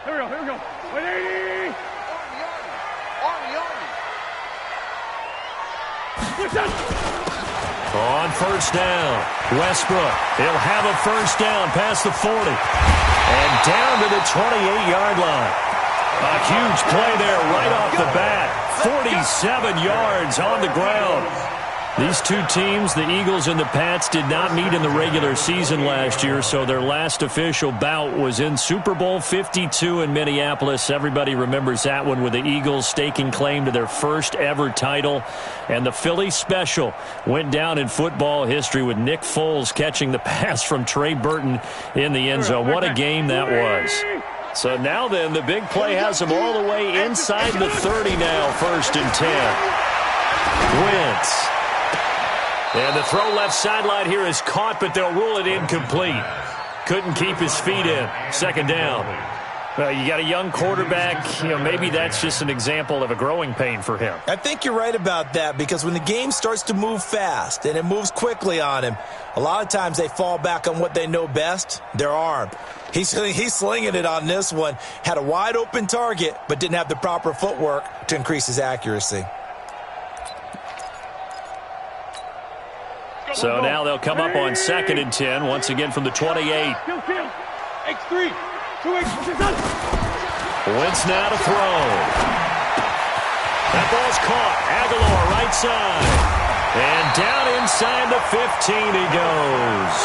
Here we go. 180. On first down, Westbrook. He'll have a first down past the 40. And down to the 28-yard line. A huge play there right off the bat. 47 yards on the ground. These two teams, the Eagles and the Pats, did not meet in the regular season last year, so their last official bout was in Super Bowl 52 in Minneapolis. Everybody remembers that one with the Eagles staking claim to their first ever title. And the Philly special went down in football history with Nick Foles catching the pass from Trey Burton in the end zone. What a game that was. So now then, the big play has them all the way inside the 30 now, 1st and 10. Wentz. And the throw left sideline here is caught, but they'll rule it incomplete. Couldn't keep his feet in. 2nd down. You got a young quarterback. Maybe that's just an example of a growing pain for him. I think you're right about that, because when the game starts to move fast and it moves quickly on him, a lot of times they fall back on what they know best, their arm. He's slinging it on this one. Had a wide open target, but didn't have the proper footwork to increase his accuracy. So now they'll come up on 2nd and 10, once again from the 28. X3. 2X. Wentz now to throw. That ball's caught. Aguilar right side. And down inside the 15 he goes.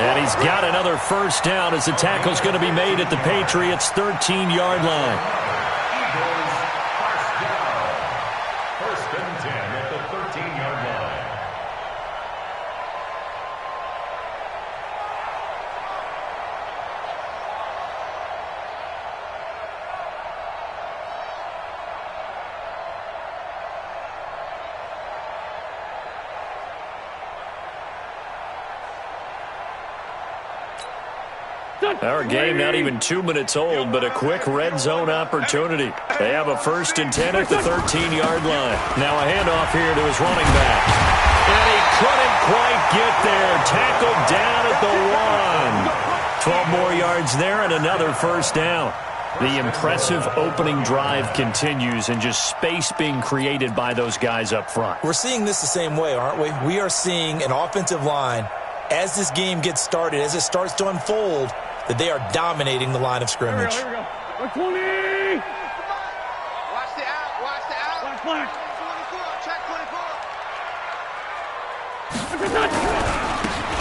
And he's got another first down as the tackle's going to be made at the Patriots' 13-yard line. First and 10 at the 13-yard line. Our game not even 2 minutes old, but a quick red zone opportunity. They have a 1st and 10 at the 13-yard line. Now a handoff here to his running back. And he couldn't quite get there. Tackled down at the 1. 12 more yards there and another first down. The impressive opening drive continues, and just space being created by those guys up front. We're seeing this the same way, aren't we? We are seeing an offensive line, as this game gets started, as it starts to unfold, that they are dominating the line of scrimmage. Here we go. 120. Watch the out. Black, black. 24, check 24.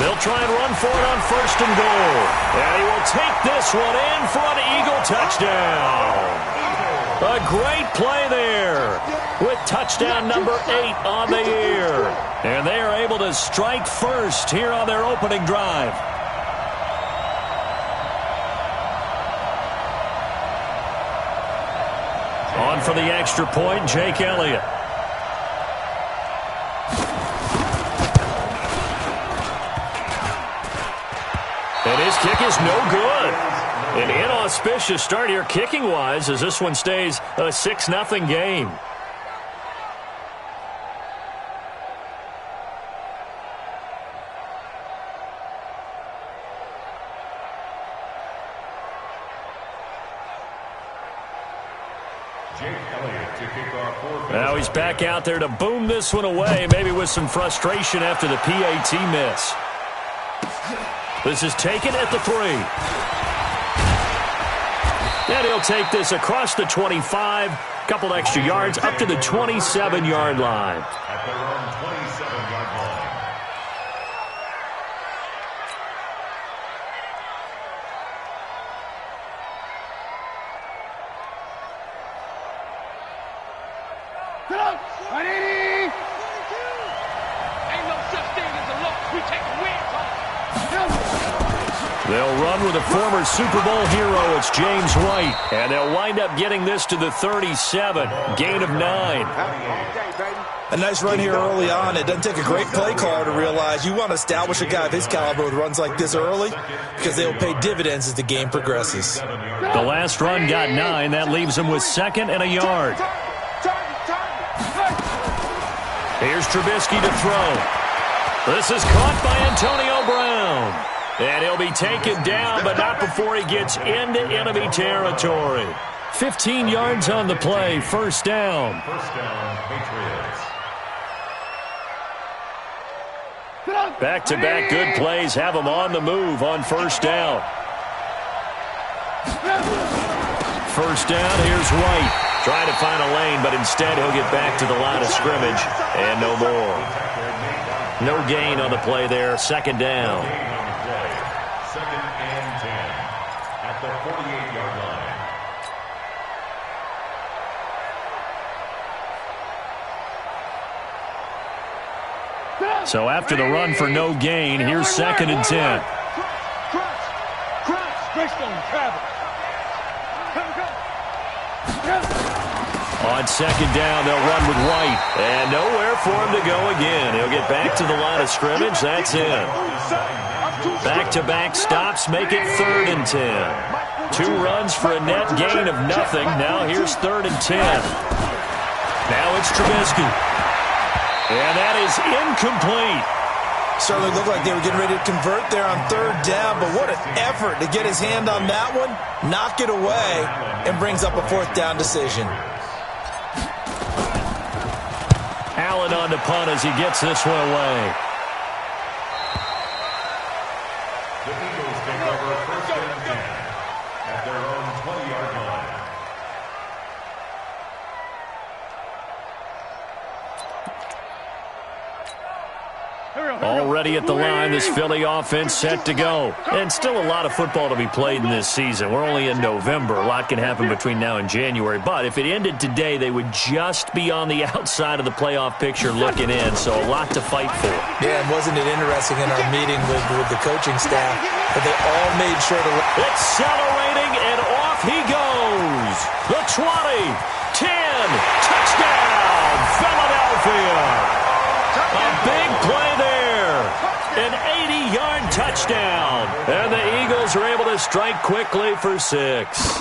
They'll try and run for it on 1st and goal. And he will take this one in for an Eagle touchdown. A great play there with touchdown number 8 on the year. And they are able to strike first here on their opening drive. On for the extra point, Jake Elliott. And his kick is no good. An inauspicious start here kicking-wise as this one stays a 6-0 game. Now he's back out there to boom this one away, maybe with some frustration after the PAT miss. This is taken at the 3. And he'll take this across the 25, couple extra yards up to the 27-yard line. At their own 27-yard line. Get up. 180. Ain't no such thing as a look. We take the wins off. They'll run with a former Super Bowl hero. It's James White. And they'll wind up getting this to the 37. Gain of 9. A nice run here early on. It doesn't take a great play caller to realize you want to establish a guy of his caliber with runs like this early, because they'll pay dividends as the game progresses. The last run got 9. That leaves him with 2nd and a yard. Here's Trubisky to throw. This is caught by Antonio Brown. And he'll be taken down, but not before he gets into enemy territory. 15 yards on the play, first down. First down, Patriots. Back-to-back good plays have him on the move on first down. First down, here's White. Trying to find a lane, but instead he'll get back to the line of scrimmage, and no more. No gain on the play there, second down. Second and 10 at the 48-yard line. So after the run for no gain, here's second and 10. On second down, they'll run with White. And nowhere for him to go again. He'll get back to the line of scrimmage. That's it. Back-to-back stops make it third and 10. 2 runs for a net gain of nothing. Now here's third and 10. Now it's Trubisky. And that is incomplete. Certainly looked like they were getting ready to convert there on third down, but what an effort to get his hand on that one, knock it away, and brings up a fourth down decision. Allen on to punt as he gets this one away. The Eagles take over first and 10 at their own 20-yard line. Already at the line, this Philly offense set to go. And still a lot of football to be played in this season. We're only in November. A lot can happen between now and January. But if it ended today, they would just be on the outside of the playoff picture looking in. So a lot to fight for. Yeah, and wasn't it interesting in our meeting with the coaching staff that they all made sure to... Accelerating, and off he goes. The 20, 10, touchdown, Philadelphia. A big play there. An 80-yard touchdown. And the Eagles are able to strike quickly for 6.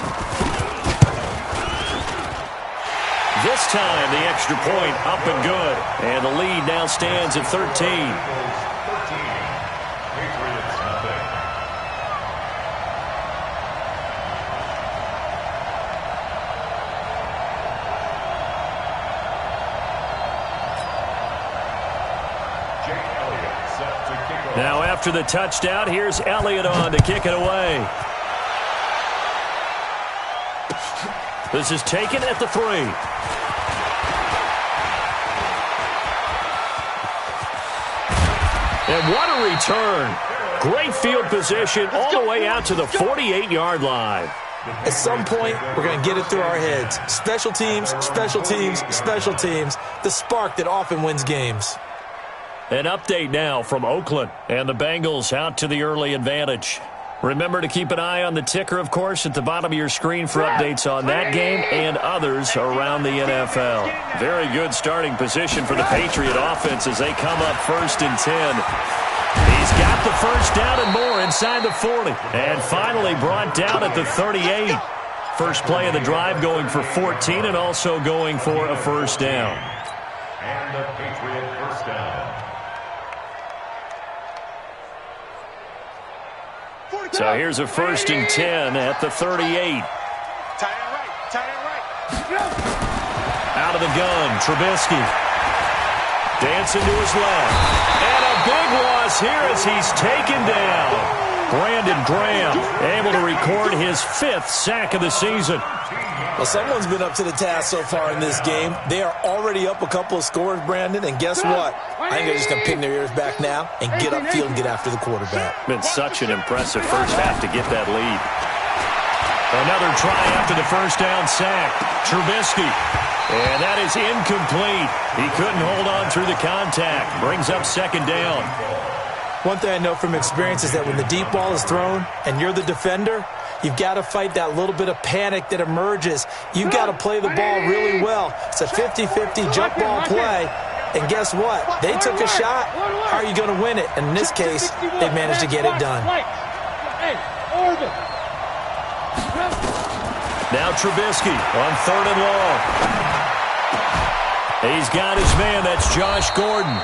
This time, the extra point up and good. And the lead now stands at 13. Patriots nothing. Now after the touchdown, here's Elliott on to kick it away. This is taken at the 3. And what a return. Great field position all the way out to the 48-yard line. At some point, we're going to get it through our heads. Special teams, special teams, special teams. The spark that often wins games. An update now from Oakland, and the Bengals out to the early advantage. Remember to keep an eye on the ticker, of course, at the bottom of your screen for updates on that game and others around the NFL. Very good starting position for the Patriot offense as they come up first and 10. He's got the first down and more inside the 40, and finally brought down at the 38. First play of the drive going for 14 and also going for a first down. And the Patriot first down. So here's a first and 10 at the 38. Tight end right. Out of the gun, Trubisky. Dancing to his left. And a big loss here as he's taken down. Brandon Graham able to record his 5th sack of the season. Well, someone's been up to the task so far in this game. They are already up a couple of scores, Brandon, and guess what? I think they're just going to pin their ears back now and get upfield and get after the quarterback. Been such an impressive first half to get that lead. Another try after the first down sack. Trubisky. And that is incomplete. He couldn't hold on through the contact. Brings up second down. One thing I know from experience is that when the deep ball is thrown and you're the defender, you've got to fight that little bit of panic that emerges. You've got to play the ball really well. It's a 50-50 jump ball play. And guess what? They took a shot. How are you going to win it? And in this case, they managed to get it done. Now Trubisky on third and long. He's got his man. That's Josh Gordon.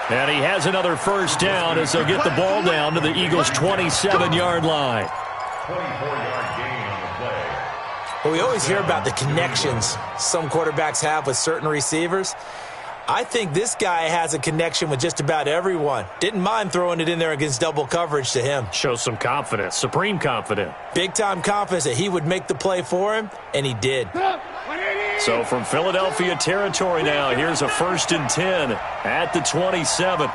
And he has another first down as they'll get the ball down to the Eagles' 27-yard line. 24-yard gain on the play. Well, we always hear about the connections some quarterbacks have with certain receivers. I think this guy has a connection with just about everyone. Didn't mind throwing it in there against double coverage to him. Shows some confidence, supreme confidence. Big-time confidence that he would make the play for him, and he did. So from Philadelphia territory now, here's a 1st and 10 at the 27.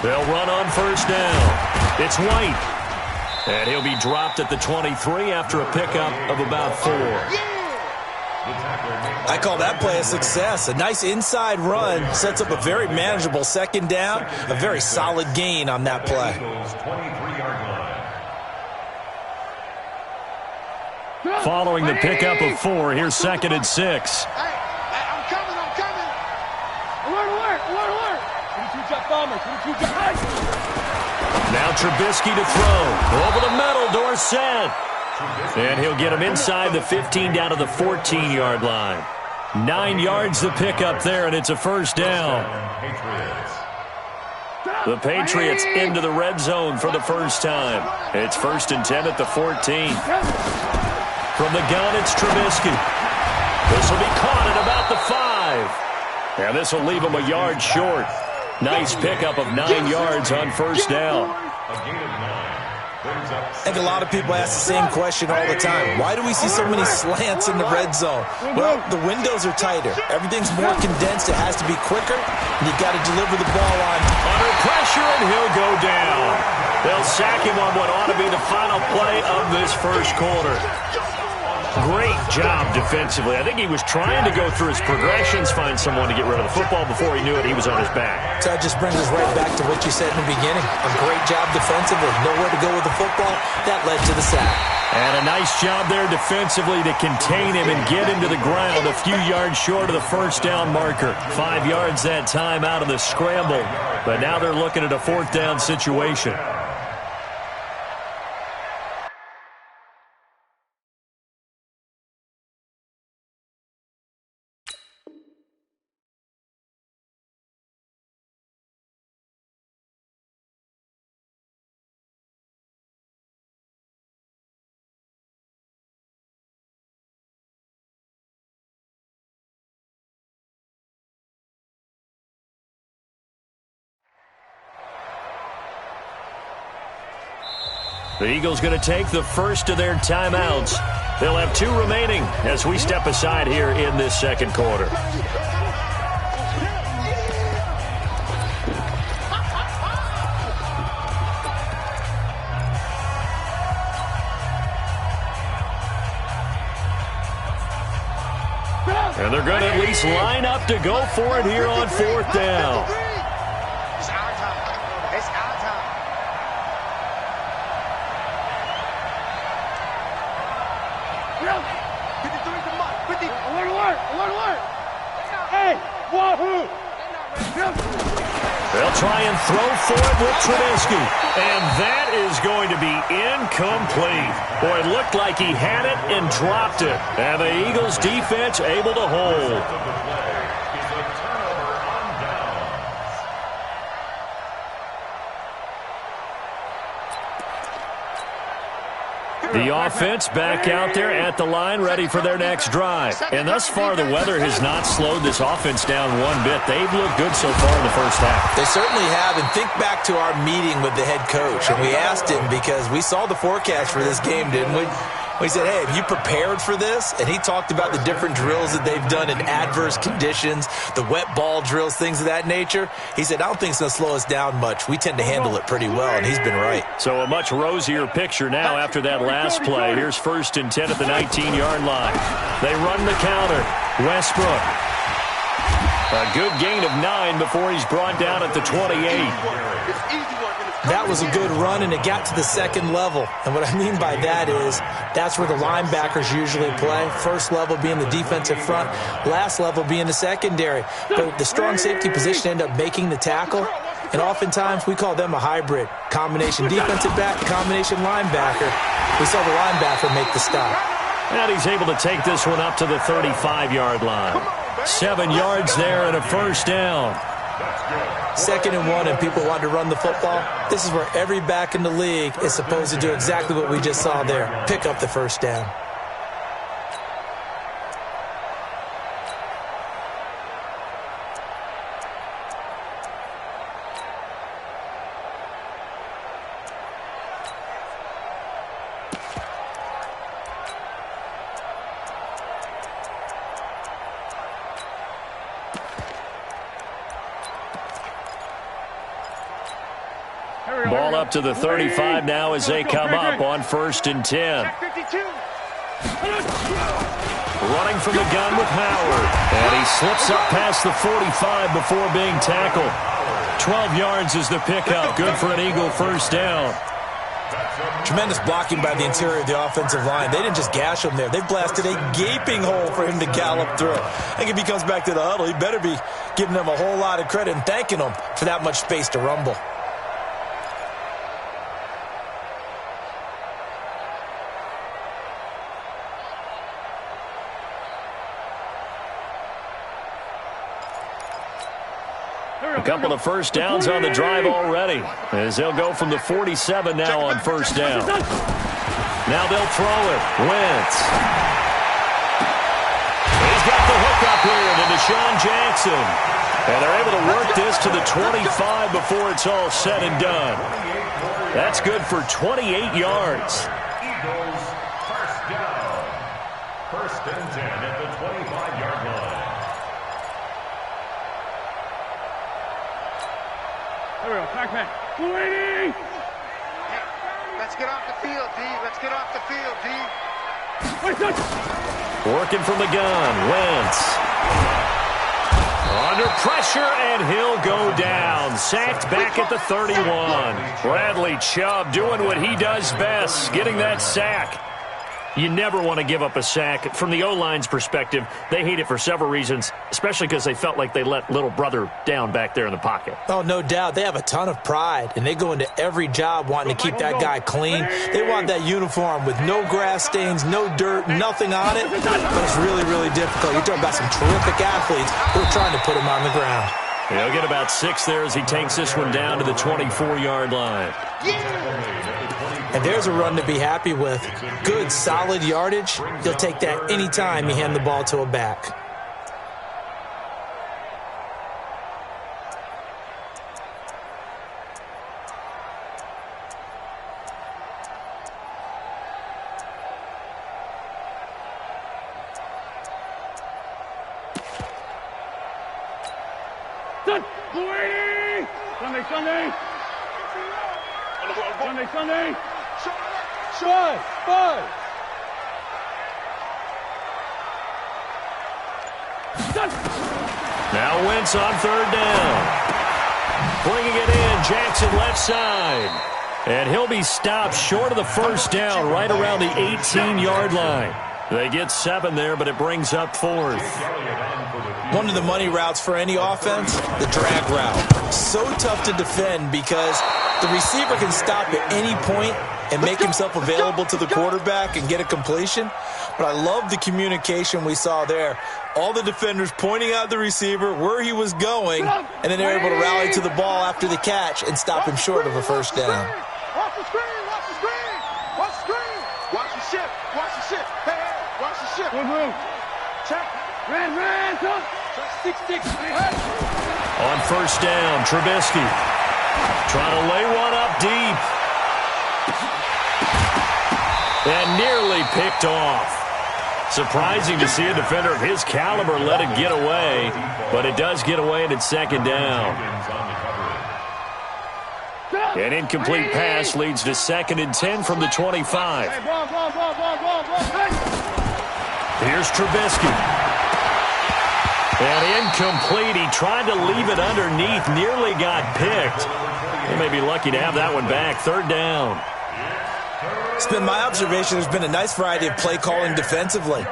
They'll run on first down. It's White. And he'll be dropped at the 23 after a pickup of about 4. I call that play a success. A nice inside run sets up a very manageable second down. A very solid gain on that play. 23-yard line. Following the pickup of 4, here's 2nd and 6. Hey, I'm coming. Alert. 22 jet bombers. 22 jet bombers. Now Trubisky to throw. Over the middle, Dorsett. And he'll get him inside the 15 down to the 14-yard line. 9 yards to pick up there, and it's a first down. The Patriots into the red zone for the first time. It's 1st and 10 at the 14. From the gun, it's Trubisky. This will be caught at about the 5. And this will leave him a yard short. Nice pickup of 9 yards on first down. I think a lot of people ask the same question all the time. Why do we see so many slants in the red zone? Well, the windows are tighter. Everything's more condensed. It has to be quicker, and you've got to deliver the ball on. Under pressure, and he'll go down. They'll sack him on what ought to be the final play of this first quarter. Great job defensively. I think he was trying to go through his progressions, find someone to get rid of the football. Before he knew it, he was on his back. So that just brings us right back to what you said in the beginning. A great job defensively. Nowhere to go with the football. That led to the sack. And a nice job there defensively to contain him and get him to the ground a few yards short of the first down marker. 5 yards that time out of the scramble. But now they're looking at a 4th down situation. The Eagles going to take the first of their timeouts. They'll have 2 remaining as we step aside here in this second quarter. And they're going to at least line up to go for it here on 4th down. It's our time. It's our time. Alert. Hey, wahoo! They'll try and throw for it with Trubisky. And that is going to be incomplete. Boy, it looked like he had it and dropped it. And the Eagles defense able to hold. The offense back out there at the line, ready for their next drive. And thus far, the weather has not slowed this offense down one bit. They've looked good so far in the first half. They certainly have. And think back to our meeting with the head coach. And we asked him, because we saw the forecast for this game, didn't we? We said, hey, have you prepared for this? And he talked about the different drills that they've done in adverse conditions, the wet ball drills, things of that nature. He said, I don't think it's going to slow us down much. We tend to handle it pretty well, and he's been right. So a much rosier picture now after that last play. Here's 1st and 10 at the 19-yard line. They run the counter. Westbrook. A good gain of 9 before he's brought down at the 28. That was a good run, and it got to the second level. And what I mean by that is that's where the linebackers usually play. First level being the defensive front, last level being the secondary. But the strong safety position end up making the tackle, and oftentimes we call them a hybrid. Combination defensive back, combination linebacker. We saw the linebacker make the stop. And he's able to take this one up to the 35-yard line. 7 yards there and a first down. 2nd and 1 and people want to run the football. This is where every back in the league is supposed to do exactly what we just saw there. Pick up the first down. Ball up to the 35 now as they come up on 1st and 10. Running from the gun with Howard. And he slips up past the 45 before being tackled. 12 yards is the pickup. Good for an Eagle first down. Tremendous blocking by the interior of the offensive line. They didn't just gash him there. They blasted a gaping hole for him to gallop through. I think if he comes back to the huddle, he better be giving them a whole lot of credit and thanking them for that much space to rumble. A couple of first downs on the drive already, as they'll go from the 47 now on first down. Now they'll throw it. Wentz. He's got the hook up here to Deshaun Jackson. And they're able to work this to the 25 before it's all said and done. That's good for 28 yards. Eagles first down. 1st and 10 at the 25-yard line. There we go, back. 280! Let's get off the field, D. Let's get off the field, D. Working from the gun, Wentz. Under pressure, and he'll go down. Sacked back at the 31. Bradley Chubb doing what he does best, getting that sack. You never want to give up a sack. From the O-line's perspective, they hate it for several reasons, especially because they felt like they let little brother down back there in the pocket. Oh, no doubt. They have a ton of pride, and they go into every job wanting to keep that guy clean. They want that uniform with no grass stains, no dirt, nothing on it. But it's really, really difficult. You're talking about some terrific athletes who are trying to put him on the ground. He'll get about 6 there as he takes this one down to the 24-yard line. And there's a run to be happy with. Good, solid yardage. You'll take that anytime you hand the ball to a back. Sunday. Five. Now Wentz on 3rd down. Bringing it in, Jackson left side. And he'll be stopped short of the first down right around the 18-yard line. They get 7 there, but it brings up 4th. One of the money routes for any offense, the drag route. So tough to defend because the receiver can stop at any point and make himself available to the quarterback and get a completion. But I love the communication we saw there. All the defenders pointing out the receiver, where he was going, and then they're able to rally to the ball after the catch and stop him short of a first down. Watch the screen! Watch the screen! Watch the screen! Watch the ship! Watch the ship! Hey, watch the ship! Move. Check! Ran, come! 6-6, On first down, Trubisky trying to lay one up deep. And nearly picked off. Surprising to see a defender of his caliber let it get away, but it does get away and it's 2nd down. An incomplete pass leads to 2nd and 10 from the 25. Here's Trubisky. And incomplete. He tried to leave it underneath, nearly got picked. They may be lucky to have that one back. 3rd down. It's been my observation there's been a nice variety of play calling defensively.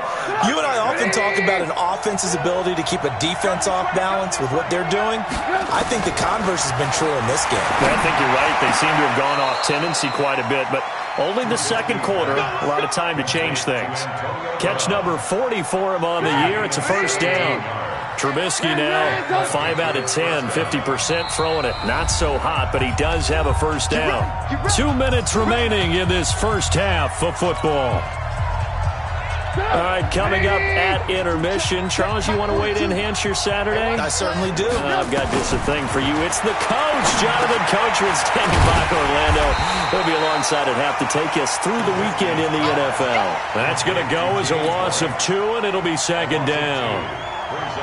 You and I often talk about an offense's ability to keep a defense off balance with what they're doing. I think the converse has been true in this game. I think you're right. They seem to have gone off tendency quite a bit, but Only the second quarter, a lot of time to change things. Catch number 40 for him on the year. It's a first down. Trubisky now 5 out of 10, 50% throwing it. Not so hot, but he does have a first down. 2 minutes remaining in this first half of football. All right, coming up at intermission. Charles, you want to wait to enhance your Saturday? I certainly do. I've got just a thing for you. It's the coach, Jonathan Coachman, standing by Orlando. He'll be alongside at half to take us through the weekend in the NFL. That's going to go as a loss of 2, and it'll be second down.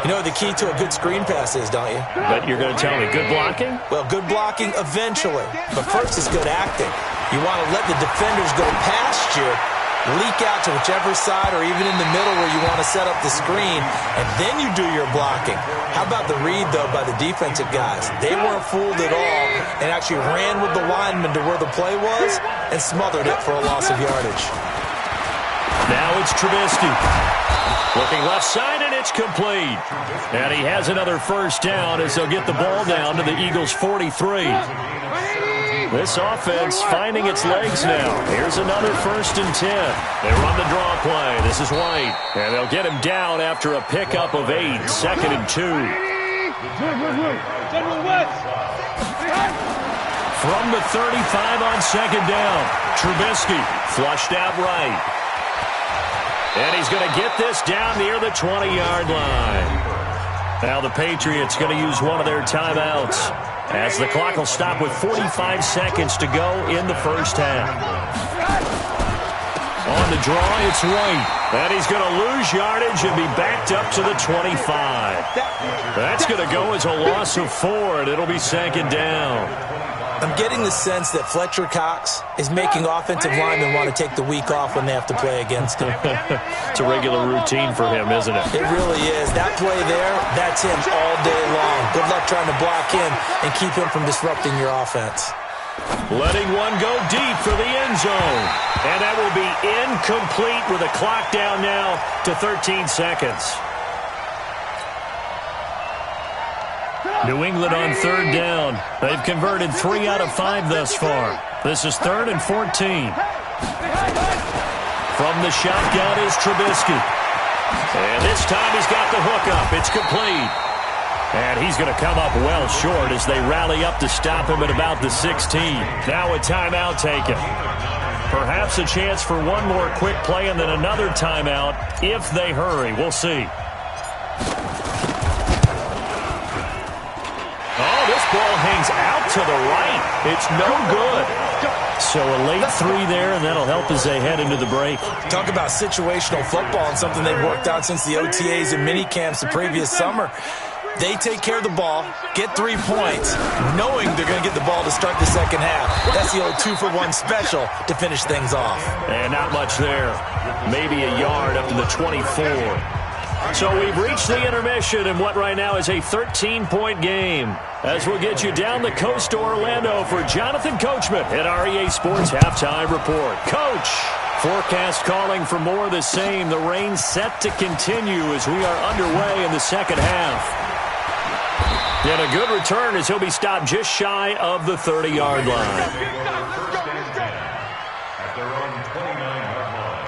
You know what the key to a good screen pass is, don't you? But you're going to tell me good blocking? Well, good blocking eventually. But first is good acting. You want to let the defenders go past you, leak out to whichever side or even in the middle where you want to set up the screen, and then you do your blocking. How about the read, though, by the defensive guys? They weren't fooled at all and actually ran with the lineman to where the play was and smothered it for a loss of yardage. Now it's Trubisky. Looking left side, and it's complete. And he has another first down as they'll get the ball down to the Eagles' 43. This offense finding its legs now. Here's another 1st and 10. They run the draw play. This is White. And they'll get him down after a pickup of 8. 2nd and 2. From the 35 on 2nd down. Trubisky flushed out right. And he's going to get this down near the 20-yard line. Now the Patriots going to use one of their timeouts, as the clock will stop with 45 seconds to go in the first half. On the draw, it's White. And he's going to lose yardage and be backed up to the 25. That's going to go as a loss of 4, and it'll be 2nd down. I'm getting the sense that Fletcher Cox is making offensive linemen want to take the week off when they have to play against him. It's a regular routine for him, isn't it? It really is. That play there, that's him all day long. Good luck trying to block him and keep him from disrupting your offense. Letting one go deep for the end zone. And that will be incomplete with a clock down now to 13 seconds. New England on 3rd down. They've converted 3 out of 5 thus far. This is 3rd and 14. From the shotgun is Trubisky. And this time he's got the hook up. It's complete. And he's going to come up well short as they rally up to stop him at about the 16. Now a timeout taken. Perhaps a chance for one more quick play and then another timeout if they hurry. We'll see. Oh, this ball hangs out to the right. It's no good. So a late 3 there, and that'll help as they head into the break. Talk about situational football and something they've worked out since the OTAs and mini camps the previous summer. They take care of the ball, get 3 points, knowing they're going to get the ball to start the second half. That's the old 2-for-1 special to finish things off. And not much there. Maybe a yard up to the 24. So we've reached the intermission in what right now is a 13-point game. As we'll get you down the coast to Orlando for Jonathan Coachman at our EA Sports Halftime Report. Coach, forecast calling for more of the same. The rain set to continue as we are underway in the second half. And a good return as he'll be stopped just shy of the 30-yard line. At their own 29-yard line.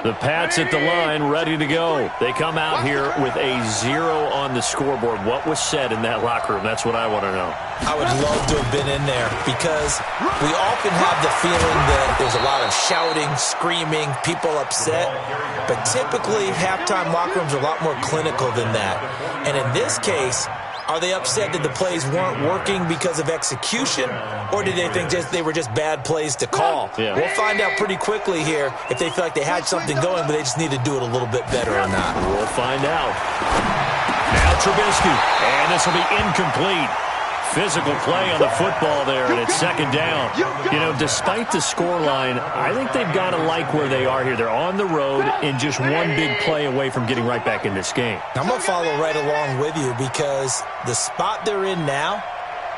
The Pats at the line, ready to go. They come out here with a 0 on the scoreboard. What was said in that locker room? That's what I want to know. I would love to have been in there because we often have the feeling that there's a lot of shouting, screaming, people upset. But typically, halftime locker rooms are a lot more clinical than that. And in this case, are they upset that the plays weren't working because of execution, or did they think they were just bad plays to call? Yeah. We'll find out pretty quickly here if they feel like they had something going, but they just need to do it a little bit better or not. We'll find out. Now Trubisky, and this will be incomplete. Physical play on the football there, and it's second down. You know, despite the scoreline, I think they've got to like where they are here. They're on the road and just one big play away from getting right back in this game. I'm going to follow right along with you because the spot they're in now,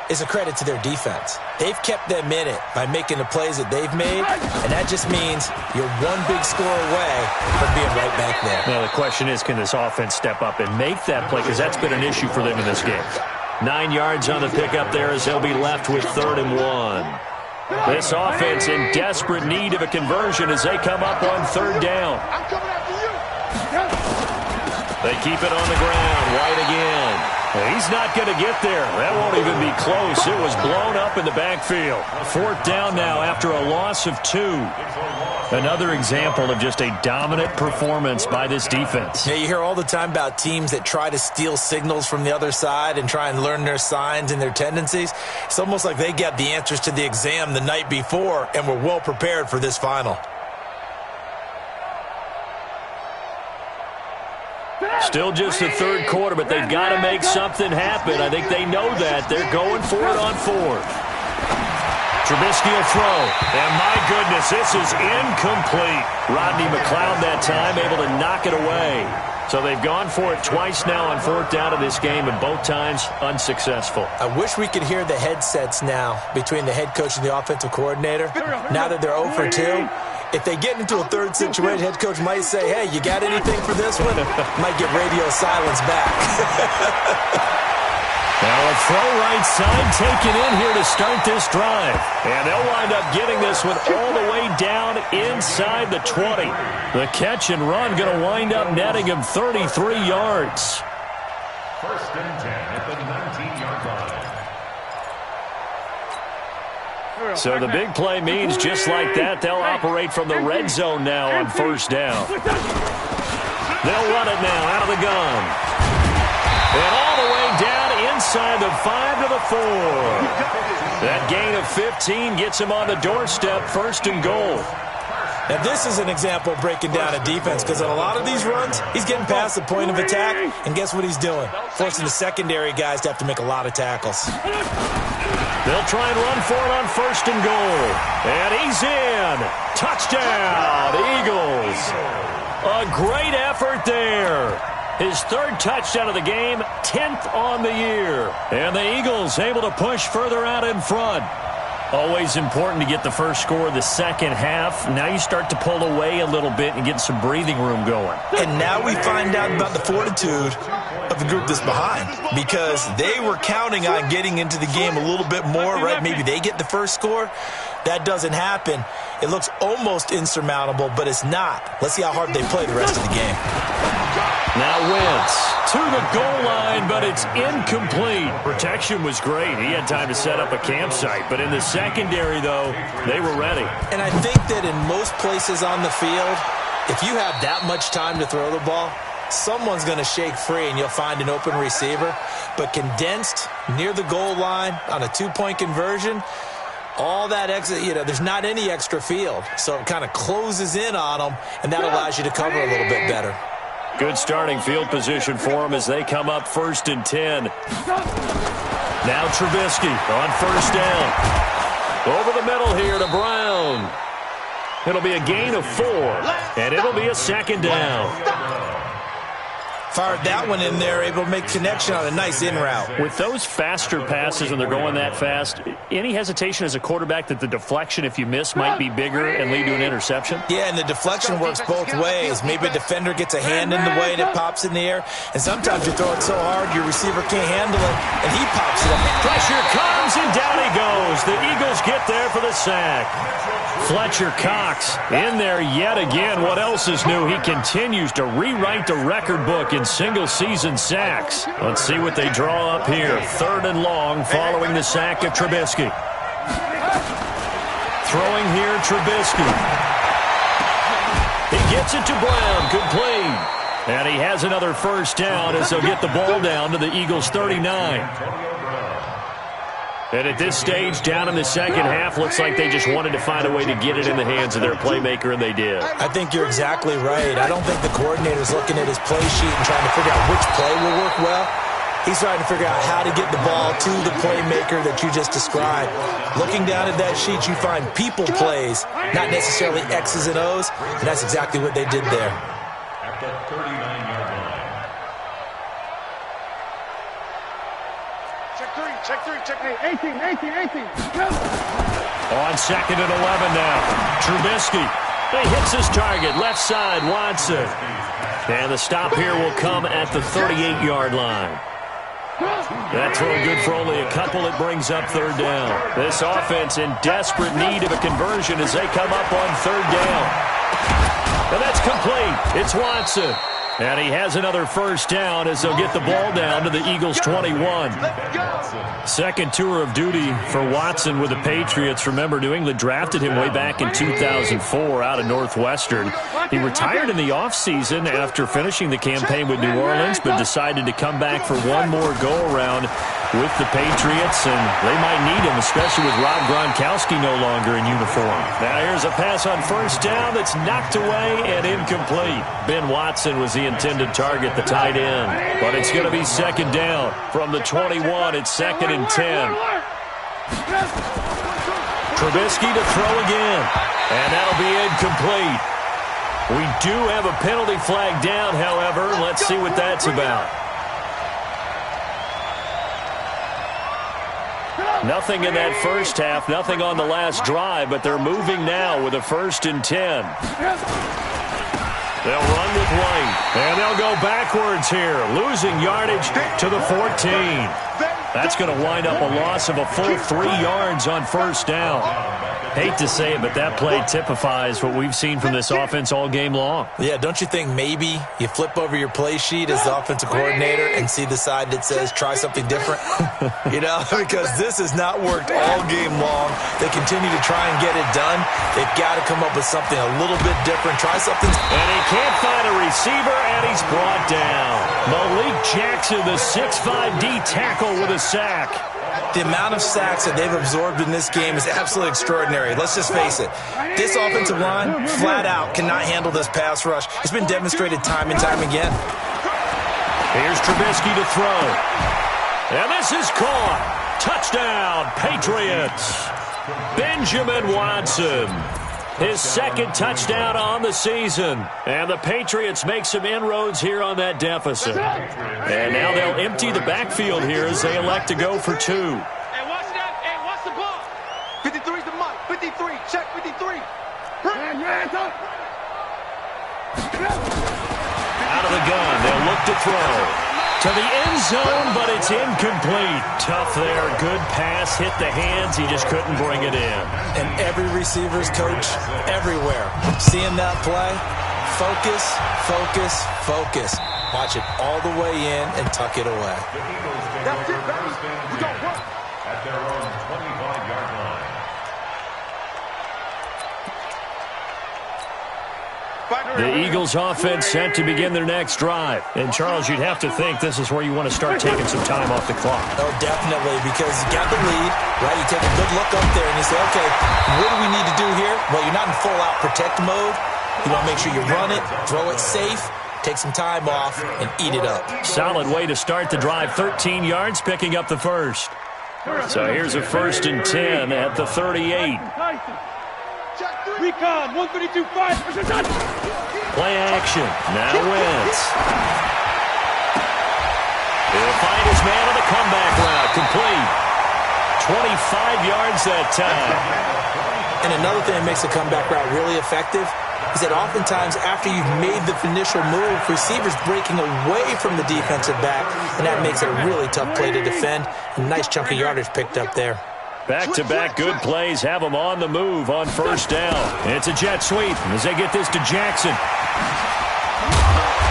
is a credit to their defense. They've kept them in it by making the plays that they've made, and that just means you're one big score away from being right back there. Now, the question is, can this offense step up and make that play? Because that's been an issue for them in this game. 9 yards on the pickup there as they'll be left with 3rd and 1. This offense in desperate need of a conversion as they come up on 3rd down. I'm coming after you. They keep it on the ground. White again. He's not going to get there. That won't even be close. It was blown up in the backfield. 4th down now after a loss of 2. Another example of just a dominant performance by this defense. Yeah, you hear all the time about teams that try to steal signals from the other side and try and learn their signs and their tendencies. It's almost like they got the answers to the exam the night before and were well prepared for this final. Still just the 3rd quarter, but they've got to make something happen. I think they know that. They're going for it on 4th. Trubisky will throw. And my goodness, this is incomplete. Rodney McLeod that time able to knock it away. So they've gone for it twice now on 4th down of this game, and both times unsuccessful. I wish we could hear the headsets now between the head coach and the offensive coordinator. Now that they're 0 for 2. If they get into a 3rd situation, head coach might say, hey, you got anything for this one? Might get radio silence back. Now a throw right side taken in here to start this drive. And they'll wind up getting this one all the way down inside the 20. The catch and run going to wind up netting him 33 yards. 1st and 10 at the 19-yard line. So the big play means just like that, they'll operate from the red zone now on 1st down. They'll run it now out of the gun. And all the way down inside the 5 to the 4. That gain of 15 gets him on the doorstep, 1st and goal. Now, this is an example of breaking down a defense because on a lot of these runs, he's getting past the point of attack, and guess what he's doing? Forcing the secondary guys to have to make a lot of tackles. They'll try and run for it on 1st and goal. And he's in. Touchdown, Eagles. A great effort there. His 3rd touchdown of the game, 10th on the year. And the Eagles able to push further out in front. Always important to get the first score of the second half. Now you start to pull away a little bit and get some breathing room going. And now we find out about the fortitude of the group that's behind because they were counting on getting into the game a little bit more, right? Maybe they get the first score. That doesn't happen. It looks almost insurmountable, but it's not. Let's see how hard they play the rest of the game. Now Wentz to the goal line, but it's incomplete. Protection was great. He had time to set up a campsite, but in the secondary, though, they were ready. And I think that in most places on the field, if you have that much time to throw the ball, someone's going to shake free and you'll find an open receiver. But condensed near the goal line on a 2-point conversion, all that extra, there's not any extra field. So it kind of closes in on them, and that allows you to cover a little bit better. Good starting field position for them as they come up 1st and 10. Now Trubisky on 1st down. Over the middle here to Brown. It'll be a gain of 4, and it'll be a 2nd down. Fired that one in there, able to make connection on a nice in route. With those faster passes and they're going that fast, any hesitation as a quarterback that the deflection, if you miss, might be bigger and lead to an interception? Yeah, and the deflection works both ways. Maybe a defender gets a hand in the way and it pops in the air, and sometimes you throw it so hard your receiver can't handle it, and he pops it up. Pressure comes, and down he goes. The Eagles get there for the sack. Fletcher Cox in there yet again. What else is new? He continues to rewrite the record book in single-season sacks. Let's see what they draw up here. 3rd and long following the sack of Trubisky. Throwing here, Trubisky. He gets it to Brown, complete. And he has another 1st down as they'll get the ball down to the Eagles' 39. And at this stage, down in the second half, looks like they just wanted to find a way to get it in the hands of their playmaker, and they did. I think you're exactly right. I don't think the coordinator's looking at his play sheet and trying to figure out which play will work well. He's trying to figure out how to get the ball to the playmaker that you just described. Looking down at that sheet, you find people plays, not necessarily X's and O's, and that's exactly what they did there. At the 39-yard line. check three. 18. On second and 11 now. Trubisky. He hits his target. Left side, Watson. And the stop here will come at the 38-yard line. That throw good for only a couple. It brings up third down. This offense in desperate need of a conversion as they come up on third down. And that's complete. It's Watson. And he has another first down as they'll get the ball down to the Eagles' 21. Second tour of duty for Watson with the Patriots. Remember, New England drafted him way back in 2004 out of Northwestern. He retired in the offseason after finishing the campaign with New Orleans, but decided to come back for one more go-around with the Patriots, and they might need him, especially with Rob Gronkowski no longer in uniform. Now here's a pass on first down that's knocked away and incomplete. Ben Watson was the intended target, the tight end. But it's going to be second down from the 21. It's second and 10. Trubisky to throw again, and that'll be incomplete. We do have a penalty flag down, however. Let's see what that's about. Nothing in that first half, nothing on the last drive, but they're moving now with a 1st and 10. They'll run with White, and they'll go backwards here, losing yardage to the 14. That's going to wind up a loss of a full 3 yards on first down. Hate to say it, but that play typifies what we've seen from this offense all game long. Yeah, don't you think maybe you flip over your play sheet as the offensive coordinator and see the side that says try something different? You know, because this has not worked all game long. They continue to try and get it done. They've got to come up with something a little bit different. Try something. And he can't find a receiver, and he's brought down. Malik Jackson, the 6'5" D tackle with a sack. The amount of sacks that they've absorbed in this game is absolutely extraordinary. Let's just face it. This offensive line, flat out, cannot handle this pass rush. It's been demonstrated time and time again. Here's Trubisky to throw. And this is caught. Touchdown, Patriots. Benjamin Watson. His second touchdown on the season. And the Patriots make some inroads here on that deficit. And now they'll empty the backfield here as they elect to go for 2. Hey, watch that. Hey, watch the ball. 53's the mark. 53. Check 53. Out of the gun, they'll look to throw. To the end zone, but it's incomplete. Tough there. Good pass. Hit the hands. He just couldn't bring it in. And every receiver's coach everywhere. Seeing that play, focus, focus, focus. Watch it all the way in and tuck it away. That's it, baby. We gon' work. At their own 25-yard line. The Eagles offense set to begin their next drive. And, Charles, you'd have to think this is where you want to start taking some time off the clock. Oh, definitely, because you got the lead, right? You take a good look up there and you say, okay, what do we need to do here? Well, you're not in full-out protect mode. You want to make sure you run it, throw it safe, take some time off, and eat it up. Solid way to start the drive. 13 yards, picking up the first. So here's a 1st and 10 at the 38. Recon, 132-5. Play action. Now Wentz. He'll find his man on the comeback route. Complete. 25 yards that time. And another thing that makes the comeback route really effective is that oftentimes after you've made the initial move, receivers breaking away from the defensive back, and that makes it a really tough play to defend. A nice chunk of yardage picked up there. Back-to-back good plays have them on the move on first down. It's a jet sweep as they get this to Jackson.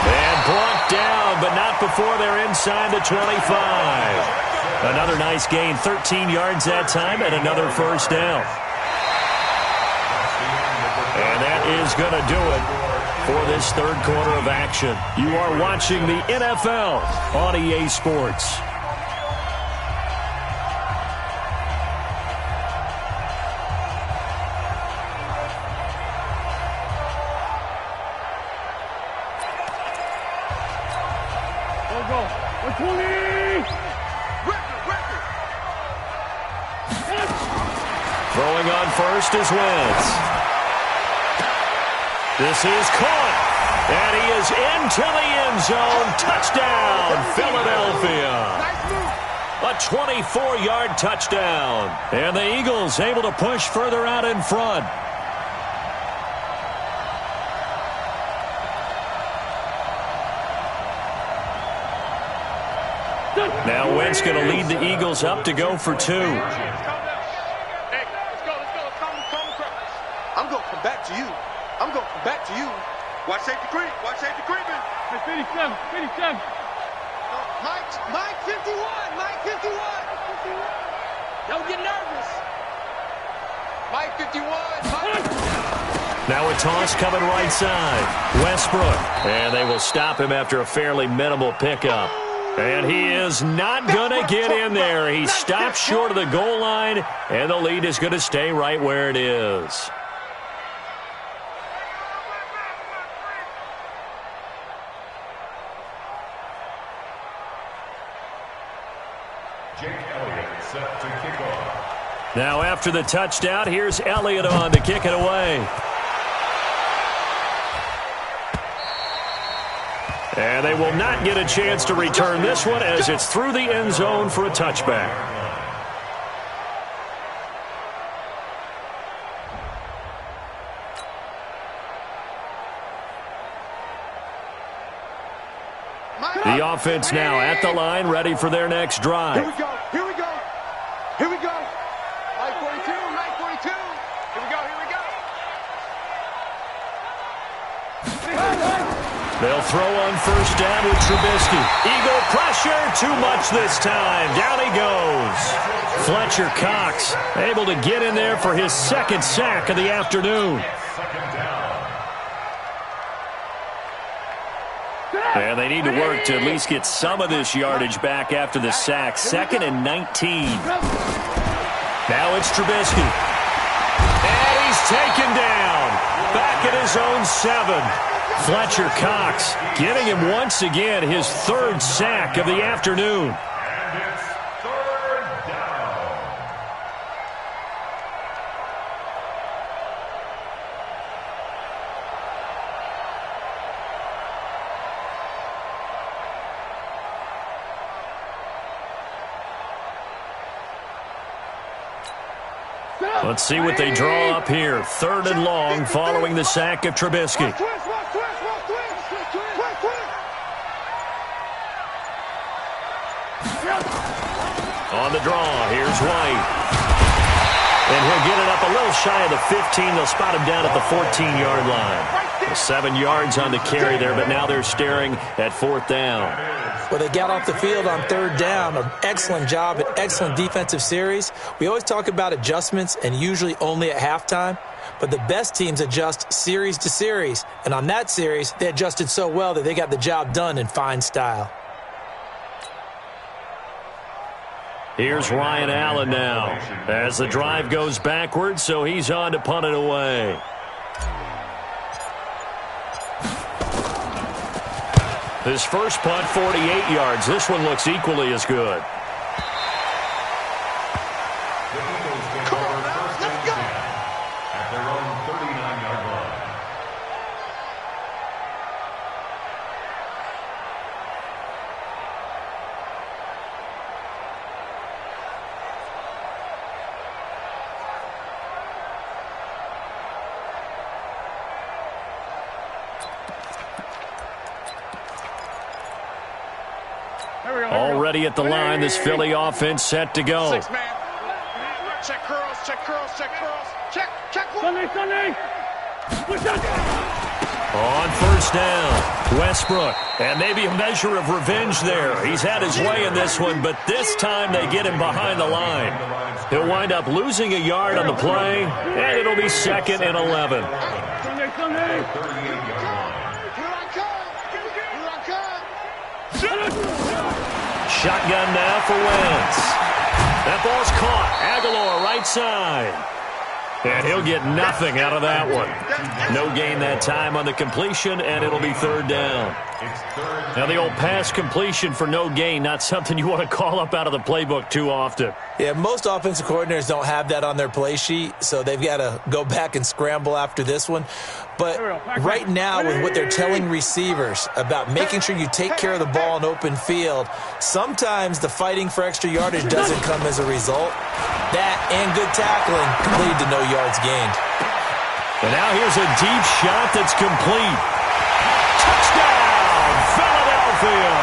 And brought down, but not before they're inside the 25. Another nice gain, 13 yards that time, and another first down. And that is going to do it for this third quarter of action. You are watching the NFL on EA Sports. Throwing on first is Wentz. This is caught. And he is into the end zone. Touchdown, Philadelphia. A 24-yard touchdown. And the Eagles able to push further out in front. Now Wentz going to lead the Eagles up to go for 2. Hey, let's go. I'm going to come back to you. Watch safety creep. Hey, 57. Mike 51. Don't get nervous. Mike 51. Now a toss coming right side. Westbrook. And they will stop him after a fairly minimal pickup. And he is not going to get in there. He stopped short of the goal line, and the lead is going to stay right where it is. Jake Elliott set to kick off. Now after the touchdown, here's Elliott on to kick it away. And they will not get a chance to return this one as it's through the end zone for a touchback. The offense now at the line, ready for their next drive. Here we go. Mike 42. Here we go. They'll throw on first down with Trubisky. Eagle pressure, too much this time. Down he goes. Fletcher Cox able to get in there for his second sack of the afternoon. And they need to work to at least get some of this yardage back after the sack. 2nd and 19. Now it's Trubisky. And he's taken down. Back at his own 7. Fletcher Cox giving him once again his 3rd sack of the afternoon. And it's 3rd down. Let's see what they draw up here. 3rd and long following the sack of Trubisky. On the draw, here's White. And he'll get it up a little shy of the 15. They'll spot him down at the 14-yard line. 7 yards on the carry there, but now they're staring at 4th down. Well, they got off the field on 3rd down. An excellent job, an excellent defensive series. We always talk about adjustments and usually only at halftime. But the best teams adjust series to series. And on that series, they adjusted so well that they got the job done in fine style. Here's Ryan Allen now as the drive goes backwards, so he's on to punt it away. His first punt, 48 yards. This one looks equally as good. Come on now, let's go. At their own 39-yard line. Already at the line, this Philly offense set to go. 6 man. Check curls. Check. Sunday. On first down, Westbrook. And maybe a measure of revenge there. He's had his way in this one, but this time they get him behind the line. He'll wind up losing a yard on the play, and it'll be 2nd and 11. Sunday. 38-yard line. Shotgun now for Wentz. That ball's caught. Aguilar right side. And he'll get nothing out of that one. No gain that time on the completion, and it'll be 3rd down. Now the old pass completion for no gain, not something you want to call up out of the playbook too often. Yeah, most offensive coordinators don't have that on their play sheet, so they've got to go back and scramble after this one. But right now, with what they're telling receivers about making sure you take care of the ball in open field, sometimes the fighting for extra yardage doesn't come as a result. That and good tackling can lead to no yards gained. And now here's a deep shot that's complete. Touchdown, Philadelphia!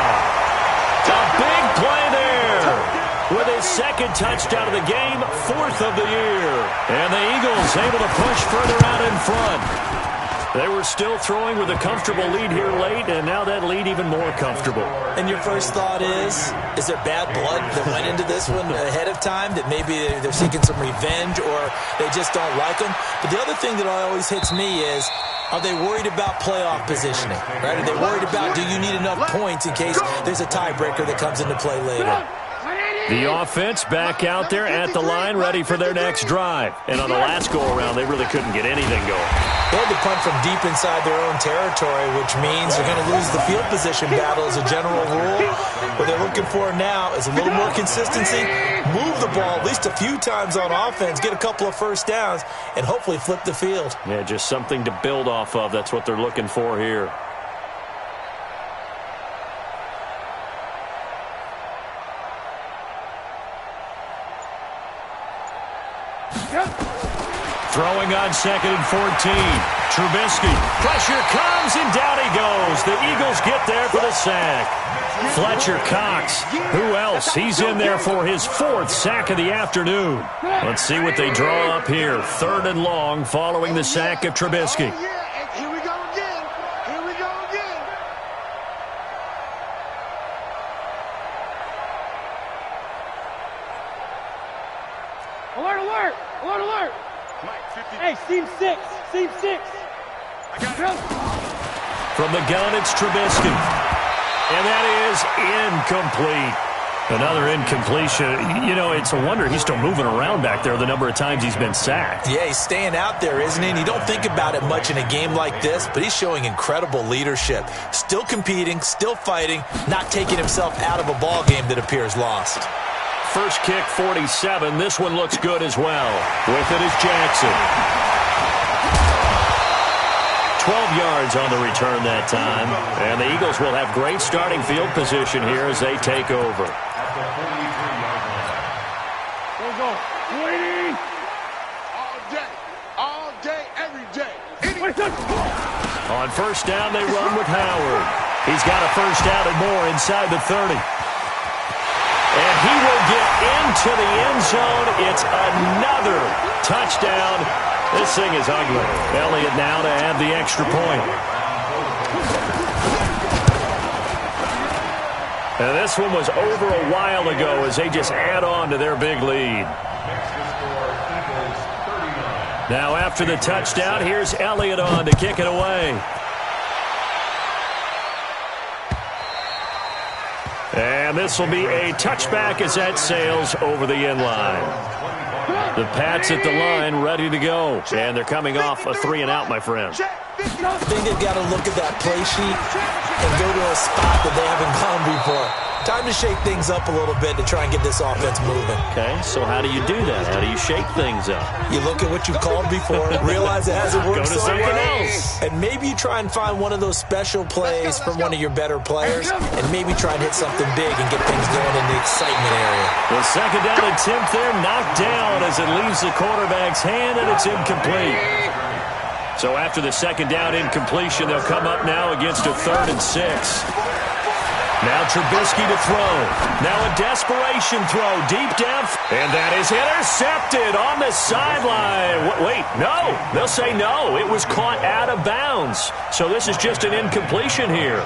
A big play there. With his second touchdown of the game, 4th of the year. And the Eagles able to push further out in front. They were still throwing with a comfortable lead here late, and now that lead even more comfortable. And your first thought is there bad blood that went into this one ahead of time, that maybe they're seeking some revenge or they just don't like them? But the other thing that always hits me is, are they worried about playoff positioning? Right? Are they worried about, do you need enough points in case there's a tiebreaker that comes into play later? The offense back out there at the line, ready for their next drive. And on the last go-around, they really couldn't get anything going. They had to punt from deep inside their own territory, which means they're going to lose the field position battle as a general rule. What they're looking for now is a little more consistency, move the ball at least a few times on offense, get a couple of first downs, and hopefully flip the field. Yeah, just something to build off of. That's what they're looking for here. Throwing on 2nd and 14. Trubisky. Pressure comes, and down he goes. The Eagles get there for the sack. Fletcher Cox. Who else? He's in there for his 4th sack of the afternoon. Let's see what they draw up here. 3rd and long following the sack of Trubisky. Here we go again. Here we go again. Alert, alert! Alert, alert! Hey, seam 6. Seam 6. I got it. From the gun, it's Trubisky. And that is incomplete. Another incompletion. You know, it's a wonder he's still moving around back there the number of times he's been sacked. Yeah, he's staying out there, isn't he? And you don't think about it much in a game like this, but he's showing incredible leadership. Still competing, still fighting, not taking himself out of a ball game that appears lost. First kick, 47. This one looks good as well. With it is Jackson. 12 yards on the return that time. And the Eagles will have great starting field position here as they take over. Go. Waiting. All day, every day. On first down, they run with Howard. He's got a first down and more inside the 30. And he will get into the end zone. It's another touchdown. This thing is ugly. Elliott now to add the extra point. And this one was over a while ago as they just add on to their big lead. Now after the touchdown, here's Elliott on to kick it away. And this will be a touchback as that sails over the end line. The Pats at the line ready to go. And they're coming off a 3-and-out, my friend. I think they've got to look at that play sheet and go to a spot that they haven't gone before. Time to shake things up a little bit to try and get this offense moving. Okay, so how do you do that? How do you shake things up? You look at what you've called before, realize it hasn't worked Go to so something well, else. and maybe you try and find one of those special plays from one of your better players, and maybe try and hit something big and get things going in the excitement area. The second down attempt there knocked down as it leaves the quarterback's hand, and it's incomplete. So after the second down incompletion, they'll come up now against a 3rd and 6. Now Trubisky to throw. Now a desperation throw deep down. And that is intercepted on the sideline. Wait, no. They'll say no. It was caught out of bounds. So this is just an incompletion here.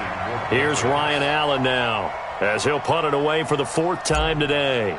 Here's Ryan Allen now as he'll punt it away for the 4th time today.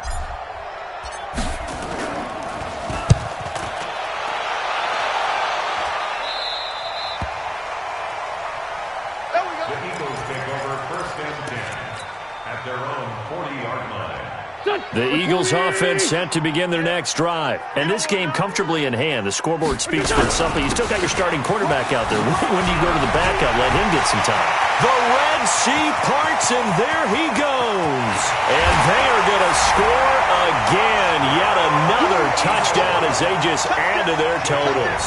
The Eagles offense set to begin their next drive. And this game comfortably in hand. The scoreboard speaks for itself, but you still got your starting quarterback out there. When do you go to the backup? Let him get some time. The Red Sea parts, and there he goes. And they are going to score again. Yet another touchdown as they just add to their totals.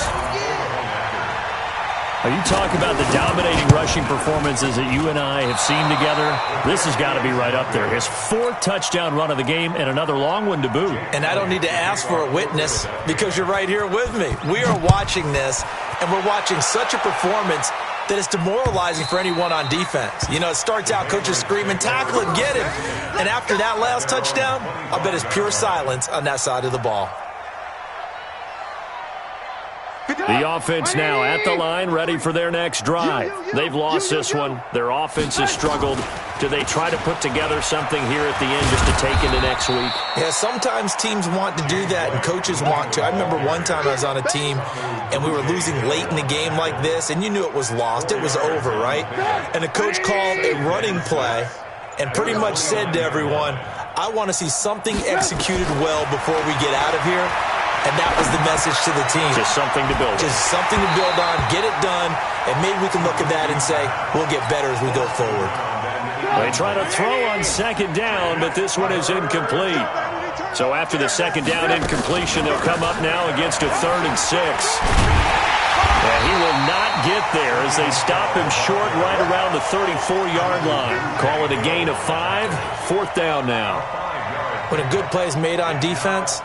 You talk about the dominating rushing performances that you and I have seen together. This has got to be right up there. His 4th touchdown run of the game and another long one to boot. And I don't need to ask for a witness because you're right here with me. We are watching this, and we're watching such a performance that it's demoralizing for anyone on defense. You know, it starts out coaches screaming, tackle him, get him. And after that last touchdown, I bet it's pure silence on that side of the ball. The offense now at the line, ready for their next drive. They've lost this one. Their offense has struggled. Do they try to put together something here at the end just to take into next week? Yeah, sometimes teams want to do that and coaches want to. I remember one time I was on a team and we were losing late in the game like this, and you knew it was lost. It was over, right? And the coach called a running play and pretty much said to everyone, I want to see something executed well before we get out of here. And that was the message to the team. Just something to build on. Just something to build on, get it done, and maybe we can look at that and say, we'll get better as we go forward. They try to throw on 2nd down, but this one is incomplete. So after the 2nd down incompletion, they'll come up now against a 3rd and 6. And he will not get there as they stop him short right around the 34-yard line. Call it a gain of 5, 4th down now. When a good play is made on defense,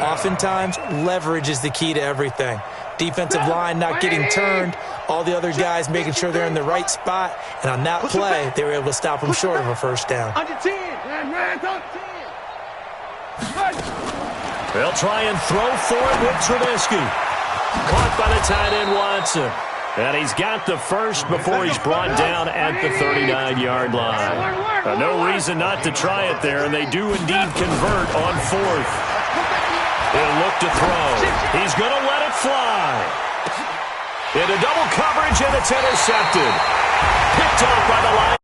oftentimes leverage is the key to everything. Defensive line not getting turned, all the other guys making sure they're in the right spot, and on that play, they were able to stop them short of a 1st down. They'll try and throw for it with Trubisky. Caught by the tight end Watson. And he's got the first before he's brought down at the 39-yard line. No reason not to try it there, and they do indeed convert on 4th. He'll look to throw. He's going to let it fly. Into double coverage, and it's intercepted. Picked off by the line.